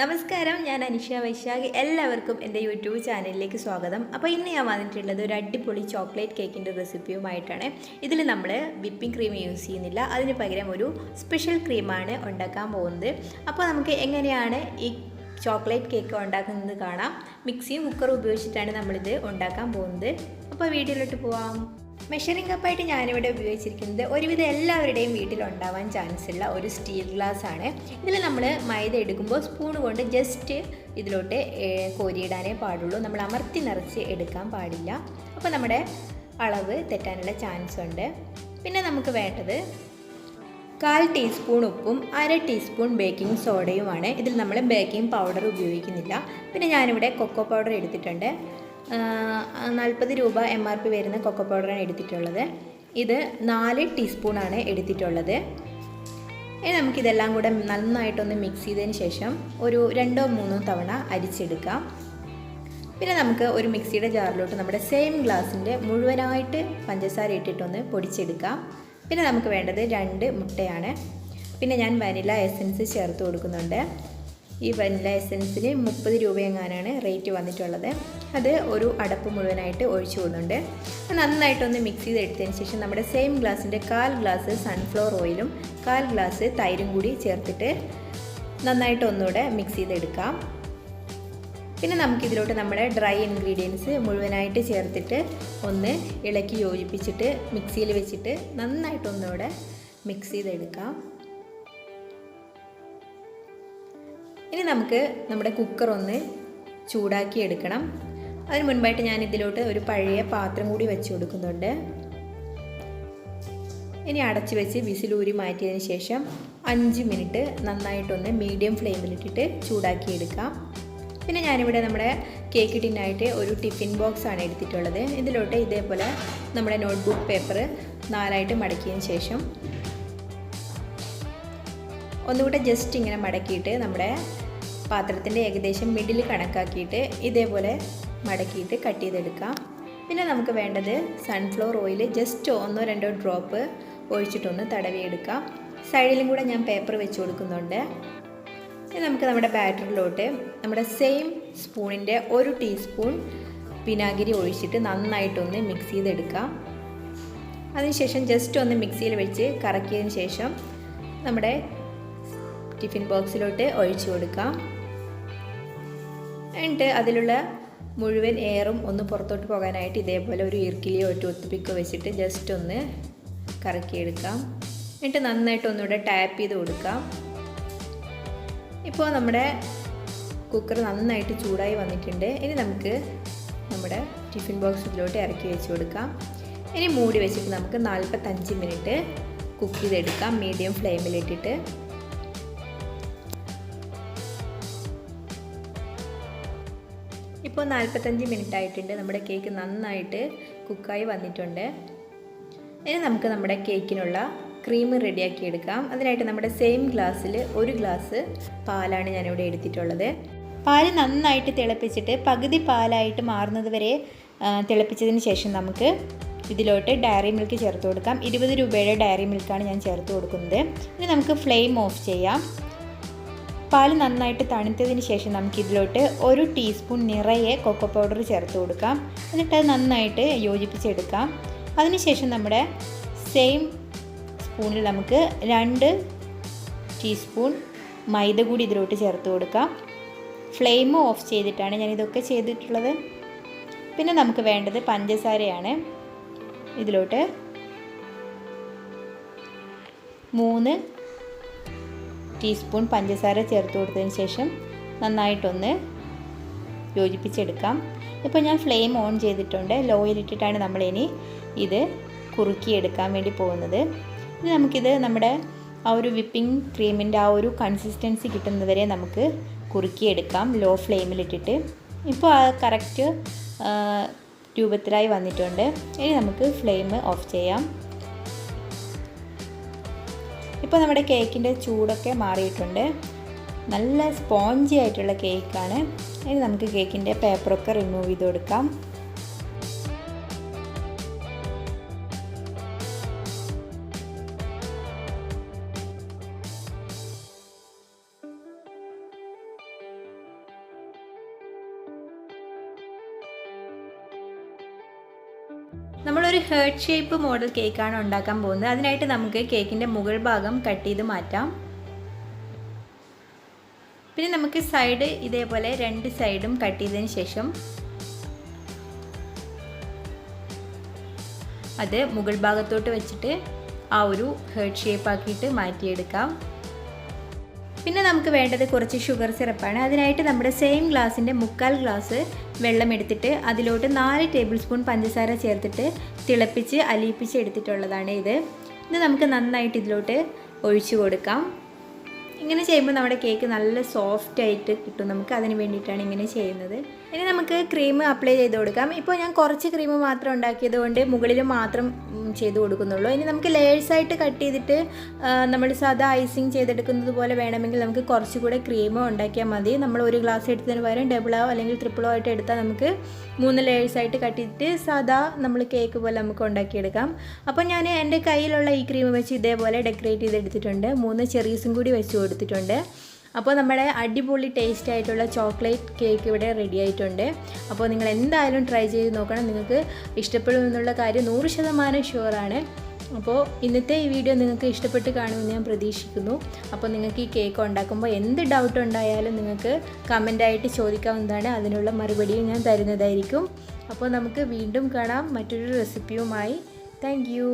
നമസ്കാരം, ഞാൻ അനിഷ വൈശാഖ്. എല്ലാവർക്കും എൻ്റെ യൂട്യൂബ് ചാനലിലേക്ക് സ്വാഗതം. അപ്പോൾ ഇന്ന് ഞാൻ വന്നിട്ടുള്ളത് ഒരു അടിപൊളി ചോക്ലേറ്റ് കേക്കിൻ്റെ റെസിപ്പിയുമായിട്ടാണ്. ഇതിൽ നമ്മൾ വിപ്പിംഗ് ക്രീം യൂസ് ചെയ്യുന്നില്ല, അതിന് പകരം ഒരു സ്പെഷ്യൽ ക്രീമാണ് ഉണ്ടാക്കാൻ പോകുന്നത്. അപ്പോൾ നമുക്ക് എങ്ങനെയാണ് ഈ ചോക്ലേറ്റ് കേക്ക് ഉണ്ടാക്കുന്നത് കാണാം. മിക്സിയും കുക്കറും ഉപയോഗിച്ചിട്ടാണ് നമ്മളിത് ഉണ്ടാക്കാൻ പോകുന്നത്. അപ്പോൾ വീഡിയോയിലോട്ട് പോവാം. മെഷറിംഗ് കപ്പായിട്ട് ഞാനിവിടെ ഉപയോഗിച്ചിരിക്കുന്നത് ഒരുവിധം എല്ലാവരുടെയും വീട്ടിലുണ്ടാവാൻ ചാൻസ് ഉള്ള ഒരു സ്റ്റീൽ ഗ്ലാസ് ആണ്. ഇതിൽ നമ്മൾ മൈദ എടുക്കുമ്പോൾ സ്പൂൺ കൊണ്ട് ജസ്റ്റ് ഇതിലോട്ട് കോരിയിടാനേ പാടുള്ളൂ. നമ്മൾ അമർത്തി നിറച്ച് എടുക്കാൻ പാടില്ല. അപ്പോൾ നമ്മുടെ അളവ് തെറ്റാനുള്ള ചാൻസ് ഉണ്ട്. പിന്നെ നമുക്ക് വേണ്ടത് 1/4 ടീസ്പൂൺ ഉപ്പും 1/2 ടീസ്പൂൺ ബേക്കിംഗ് സോഡയുമാണ്. ഇതിൽ നമ്മൾ ബേക്കിംഗ് പൗഡർ ഉപയോഗിക്കുന്നില്ല. പിന്നെ ഞാനിവിടെ കൊക്കോ പൗഡർ എടുത്തിട്ടുണ്ട്. 40 രൂപ MRP വരുന്ന കൊക്കോ പൗഡറാണ് എടുത്തിട്ടുള്ളത്. ഇത് 4 ടീസ്പൂണാണ് എടുത്തിട്ടുള്ളത്. ഇനി നമുക്കിതെല്ലാം കൂടെ നന്നായിട്ടൊന്ന് മിക്സ് ചെയ്തതിന് ശേഷം ഒരു 2-3 തവണ അരിച്ചെടുക്കാം. പിന്നെ നമുക്ക് ഒരു മിക്സിയുടെ ജാറിലോട്ട് നമ്മുടെ സെയിം ഗ്ലാസിൻ്റെ മുഴുവനായിട്ട് പഞ്ചസാര ഇട്ടിട്ടൊന്ന് പൊടിച്ചെടുക്കാം. പിന്നെ നമുക്ക് വേണ്ടത് 2 മുട്ടയാണ്. പിന്നെ ഞാൻ വനില എസൻസ് ചേർത്ത് കൊടുക്കുന്നുണ്ട്. ഈ വനില എസൻസിന് 30 രൂപയെങ്ങാനാണ് റേറ്റ് വന്നിട്ടുള്ളത്. അത് ഒരു അടപ്പ് മുഴുവനായിട്ട് ഒഴിച്ചു പോകുന്നുണ്ട്. നന്നായിട്ടൊന്ന് മിക്സ് ചെയ്തെടുത്തതിന് ശേഷം നമ്മുടെ സെയിം ഗ്ലാസിൻ്റെ 1/4 ഗ്ലാസ് സൺഫ്ലവർ ഓയിലും 1/4 ഗ്ലാസ് തൈരും കൂടി ചേർത്തിട്ട് നന്നായിട്ട് ഒന്നുകൂടെ മിക്സ് ചെയ്തെടുക്കാം. പിന്നെ നമുക്കിതിലോട്ട് നമ്മുടെ ഡ്രൈ ഇൻഗ്രീഡിയൻസ് മുഴുവനായിട്ട് ചേർത്തിട്ട് ഒന്ന് ഇളക്കി യോജിപ്പിച്ചിട്ട് മിക്സിയിൽ വെച്ചിട്ട് നന്നായിട്ടൊന്നുകൂടെ മിക്സ് ചെയ്തെടുക്കാം. ഇനി നമുക്ക് നമ്മുടെ കുക്കർ ഒന്ന് ചൂടാക്കി എടുക്കണം. അതിന് മുൻപായിട്ട് ഞാൻ ഇതിലോട്ട് ഒരു പഴയ പാത്രം കൂടി വെച്ച് കൊടുക്കുന്നുണ്ട്. ഇനി അടച്ചു വെച്ച് വിസിലൂരി മാറ്റിയതിന് ശേഷം 5 മിനിറ്റ് നന്നായിട്ടൊന്ന് മീഡിയം ഫ്ലെയിമിലിട്ടിട്ട് ചൂടാക്കി എടുക്കാം. പിന്നെ ഞാനിവിടെ നമ്മുടെ കേക്ക് ടിന്നായിട്ട് ഒരു ടിഫിൻ ബോക്സ് ആണ് എടുത്തിട്ടുള്ളത്. ഇതിലോട്ട് ഇതേപോലെ നമ്മുടെ നോട്ട്ബുക്ക് പേപ്പർ 4ആയിട്ട് മടക്കിയതിന് ശേഷം ഒന്നുകൂടെ ജസ്റ്റ് ഇങ്ങനെ മടക്കിയിട്ട് നമ്മുടെ പാത്രത്തിൻ്റെ ഏകദേശം മിഡിൽ കണക്കാക്കിയിട്ട് ഇതേപോലെ മടക്കിയിട്ട് കട്ട് ചെയ്തെടുക്കാം. പിന്നെ നമുക്ക് വേണ്ടത് സൺഫ്ലവർ ഓയിൽ ജസ്റ്റ് 1-2 ഡ്രോപ്പ് ഒഴിച്ചിട്ടൊന്ന് തടവിയെടുക്കാം. സൈഡിലും കൂടെ ഞാൻ പേപ്പർ വെച്ച് കൊടുക്കുന്നുണ്ട്. ഇനി നമുക്ക് നമ്മുടെ ബാറ്ററിലോട്ട് നമ്മുടെ സെയിം സ്പൂണിൻ്റെ 1 ടീസ്പൂൺ വിനാഗിരി ഒഴിച്ചിട്ട് നന്നായിട്ടൊന്ന് മിക്സ് ചെയ്തെടുക്കാം. അതിനുശേഷം ജസ്റ്റ് ഒന്ന് മിക്സിയിൽ വെച്ച് കറക്കിയതിന് ശേഷം നമ്മുടെ ടിഫിൻ ബോക്സിലോട്ട് ഒഴിച്ചു കൊടുക്കാം. എന്നിട്ട് അതിലുള്ള മുഴുവൻ എയറും ഒന്ന് പുറത്തോട്ട് പോകാനായിട്ട് ഇതേപോലെ ഒരു ഈർക്കിലിയോ ടൂത്ത് പിക്കോ വെച്ചിട്ട് ജസ്റ്റ് ഒന്ന് കറക്കിയെടുക്കാം. എന്നിട്ട് നന്നായിട്ട് ഒന്നുകൂടെ ടാപ്പ് ചെയ്ത് കൊടുക്കാം. ഇപ്പോൾ നമ്മുടെ കുക്കർ നന്നായിട്ട് ചൂടായി വന്നിട്ടുണ്ട്. ഇനി നമുക്ക് നമ്മുടെ ടിഫിൻ ബോക്സിലോട്ട് ഇറക്കി വെച്ച് കൊടുക്കാം. ഇനി മൂടി വെച്ചിട്ട് നമുക്ക് 45 മിനിറ്റ് കുക്ക് ചെയ്തെടുക്കാം മീഡിയം ഫ്ലെയിമിലിട്ടിട്ട്. ഇപ്പോൾ 45 മിനിറ്റ് ആയിട്ടുണ്ട്. നമ്മുടെ കേക്ക് നന്നായിട്ട് കുക്കായി വന്നിട്ടുണ്ട്. ഇനി നമുക്ക് നമ്മുടെ കേക്കിനുള്ള ക്രീം റെഡിയാക്കി എടുക്കാം. അതിനായിട്ട് നമ്മുടെ സെയിം ഗ്ലാസ്സിൽ 1 ഗ്ലാസ് പാലാണ് ഞാനിവിടെ എടുത്തിട്ടുള്ളത്. പാൽ നന്നായിട്ട് തിളപ്പിച്ചിട്ട് പകുതി പാലായിട്ട് മാറുന്നത് വരെ തിളപ്പിച്ചതിന് ശേഷം നമുക്ക് ഇതിലോട്ട് ഡയറി മിൽക്ക് ചേർത്ത് കൊടുക്കാം. 20 രൂപയുടെ ഡയറി മിൽക്കാണ് ഞാൻ ചേർത്ത് കൊടുക്കുന്നത്. ഇനി നമുക്ക് ഫ്ലെയിം ഓഫ് ചെയ്യാം. പാൽ നന്നായിട്ട് തണുത്തതിന് ശേഷം നമുക്കിതിലോട്ട് 1 ടീസ്പൂൺ നിറയെ കൊക്കോ പൗഡർ ചേർത്ത് കൊടുക്കാം. എന്നിട്ട് അത് നന്നായിട്ട് യോജിപ്പിച്ചെടുക്കാം. അതിനുശേഷം നമ്മുടെ സെയിം സ്പൂണിൽ നമുക്ക് 2 ടീസ്പൂൺ മൈദ കൂടി ഇതിലോട്ട് ചേർത്ത് കൊടുക്കാം. ഫ്ലെയിം ഓഫ് ചെയ്തിട്ടാണ് ഞാനിതൊക്കെ ചെയ്തിട്ടുള്ളത്. പിന്നെ നമുക്ക് വേണ്ടത് പഞ്ചസാരയാണ്. ഇതിലോട്ട് 3 ടീസ്പൂൺ പഞ്ചസാര ചേർത്ത് കൊടുത്തതിന് ശേഷം നന്നായിട്ടൊന്ന് യോജിപ്പിച്ചെടുക്കാം. ഇപ്പോൾ ഞാൻ ഫ്ലെയിം ഓൺ ചെയ്തിട്ടുണ്ട്. ലോയിലിട്ടിട്ടാണ് നമ്മളിനി ഇത് കുറുക്കിയെടുക്കാൻ വേണ്ടി പോകുന്നത്. ഇനി നമുക്കിത് നമ്മുടെ ആ ഒരു വിപ്പിംഗ് ക്രീമിൻ്റെ ആ ഒരു കൺസിസ്റ്റൻസി കിട്ടുന്നതുവരെ നമുക്ക് കുറുക്കിയെടുക്കാം ലോ ഫ്ലെയിമിലിട്ടിട്ട്. ഇപ്പോൾ ആ കറക്റ്റ് രൂപത്തിലായി വന്നിട്ടുണ്ട്. ഇനി നമുക്ക് ഫ്ലെയിം ഓഫ് ചെയ്യാം. ഇപ്പോൾ നമ്മുടെ കേക്കിൻ്റെ ചൂടൊക്കെ മാറിയിട്ടുണ്ട്. നല്ല സ്പോഞ്ചി ആയിട്ടുള്ള കേക്കാണ്. ഇനി നമുക്ക് കേക്കിൻ്റെ പേപ്പറൊക്കെ റിമൂവ് ചെയ്ത് കൊടുക്കാം. നമ്മളൊരു ഹേർട്ട് ഷേപ്പ് മോഡൽ കേക്കാണ് ഉണ്ടാക്കാൻ പോകുന്നത്. അതിനായിട്ട് നമുക്ക് കേക്കിൻ്റെ മുകൾ ഭാഗം കട്ട് ചെയ്ത് മാറ്റാം. പിന്നെ നമുക്ക് സൈഡ് ഇതേപോലെ 2 സൈഡും കട്ട് ചെയ്തതിന് ശേഷം അത് മുകൾ ഭാഗത്തോട്ട് വെച്ചിട്ട് ആ ഒരു ഹേർട്ട് ഷേപ്പ് ആക്കിയിട്ട് മാറ്റിയെടുക്കാം. പിന്നെ നമുക്ക് വേണ്ടത് കുറച്ച് ഷുഗർ സിറപ്പാണ്. അതിനായിട്ട് നമ്മുടെ സെയിം ഗ്ലാസിൻ്റെ 1/4 ഗ്ലാസ് വെള്ളം എടുത്തിട്ട് അതിലോട്ട് 4 ടേബിൾ സ്പൂൺ പഞ്ചസാര ചേർത്തിട്ട് തിളപ്പിച്ച് അലിയിപ്പിച്ച് എടുത്തിട്ടുള്ളതാണ് ഇത് നമുക്ക് നന്നായിട്ട് ഇതിലോട്ട് ഒഴിച്ചു കൊടുക്കാം. ഇങ്ങനെ ചെയ്യുമ്പോൾ നമ്മുടെ കേക്ക് നല്ല സോഫ്റ്റ് ആയിട്ട് കിട്ടും. നമുക്ക് അതിന് വേണ്ടിയിട്ടാണ് ഇങ്ങനെ ചെയ്യുന്നത്. ഇനി നമുക്ക് ക്രീം അപ്ലൈ ചെയ്ത് കൊടുക്കാം. ഇപ്പോൾ ഞാൻ കുറച്ച് ക്രീം മാത്രം ഉണ്ടാക്കിയത് കൊണ്ട് മുകളിൽ മാത്രം ചെയ്ത് കൊടുക്കുന്നുള്ളൂ. ഇനി നമുക്ക് ലേയേഴ്സായിട്ട് കട്ട് ചെയ്തിട്ട് നമ്മൾ സാധാ ഐസിങ് ചെയ്തെടുക്കുന്നത് പോലെ വേണമെങ്കിൽ നമുക്ക് കുറച്ചുകൂടെ ക്രീം ഉണ്ടാക്കിയാൽ മതി. നമ്മൾ ഒരു ഗ്ലാസ് എടുത്തതിന് പകരം ഡബിളോ അല്ലെങ്കിൽ ട്രിപ്പിളോ ആയിട്ട് എടുത്താൽ നമുക്ക് 3 ലേയേഴ്സായിട്ട് കട്ട് ചെയ്തിട്ട് സാധാ നമ്മൾ കേക്ക് പോലെ നമുക്ക് ഉണ്ടാക്കിയെടുക്കാം. അപ്പോൾ ഞാൻ എൻ്റെ കയ്യിലുള്ള ഈ ക്രീം വെച്ച് ഇതേപോലെ ഡെക്കറേറ്റ് ചെയ്തെടുത്തിട്ടുണ്ട്. 3 ചെറീസും കൂടി വെച്ച് കൊടുത്തിട്ടുണ്ട്. അപ്പോൾ നമ്മുടെ അടിപൊളി ടേസ്റ്റ് ആയിട്ടുള്ള ചോക്ലേറ്റ് കേക്ക് ഇവിടെ റെഡി ആയിട്ടുണ്ട്. അപ്പോൾ നിങ്ങൾ എന്തായാലും ട്രൈ ചെയ്ത് നോക്കണം. നിങ്ങൾക്ക് ഇഷ്ടപ്പെടുമെന്നുള്ള കാര്യം 100% ഷുവറാണ്. അപ്പോൾ ഇന്നത്തെ ഈ വീഡിയോ നിങ്ങൾക്ക് ഇഷ്ടപ്പെട്ട് കാണുമെന്ന് ഞാൻ പ്രതീക്ഷിക്കുന്നു. അപ്പോൾ നിങ്ങൾക്ക് ഈ കേക്ക് ഉണ്ടാക്കുമ്പോൾ എന്ത് ഡൗട്ട് ഉണ്ടായാലും നിങ്ങൾക്ക് കമൻ്റായിട്ട് ചോദിക്കാവുന്നതാണ്. അതിനുള്ള മറുപടിയും ഞാൻ തരുന്നതായിരിക്കും. അപ്പോൾ നമുക്ക് വീണ്ടും കാണാം മറ്റൊരു റെസിപ്പിയുമായി. Thank U.